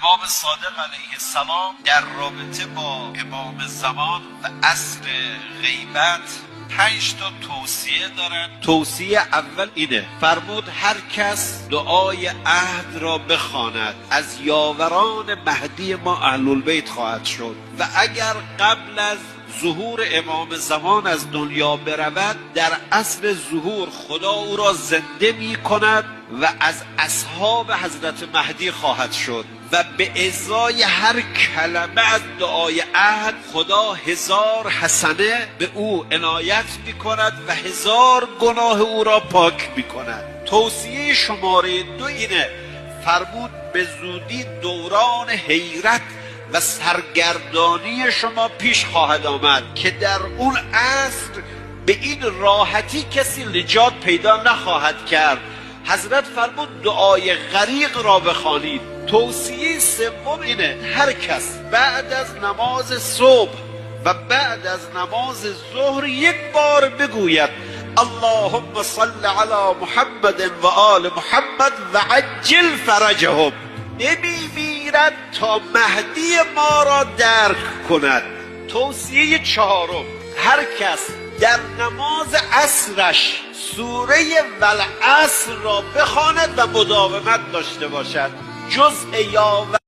امام صادق علیه السلام در رابطه با امام زمان و عصر غیبت 5 تا توصیه دارن. توصیه اول اینه، فرمود هر کس دعای عهد را بخواند از یاوران مهدی ما اهل البیت خواهد شد و اگر قبل از ظهور امام زمان از دنیا برود در عصر ظهور خدا او را زنده می کند و از اصحاب حضرت مهدی خواهد شد و به ازای هر کلمه از دعای عهد خدا 1000 حسنه به او عنایت می کند و 1000 گناه او را پاک می کند. توصیه شماره 2 اینه، فرمود به زودی دوران حیرت و سرگردانی شما پیش خواهد آمد که در اون عصر به این راحتی کسی نجات پیدا نخواهد کرد. حضرت فرمود دعای غریق را بخوانید. توصیه سوم اینه، هر کس بعد از نماز صبح و بعد از نماز ظهر 1 بار بگوید اللهم صل علی محمد و آل محمد و عجل فرجهم، نمیمیرد تا مهدی ما را درک کند. توصیه 4، هر کس در نماز عصرش سوره والعصر را بخواند و مداومت داشته باشد. جزء یاور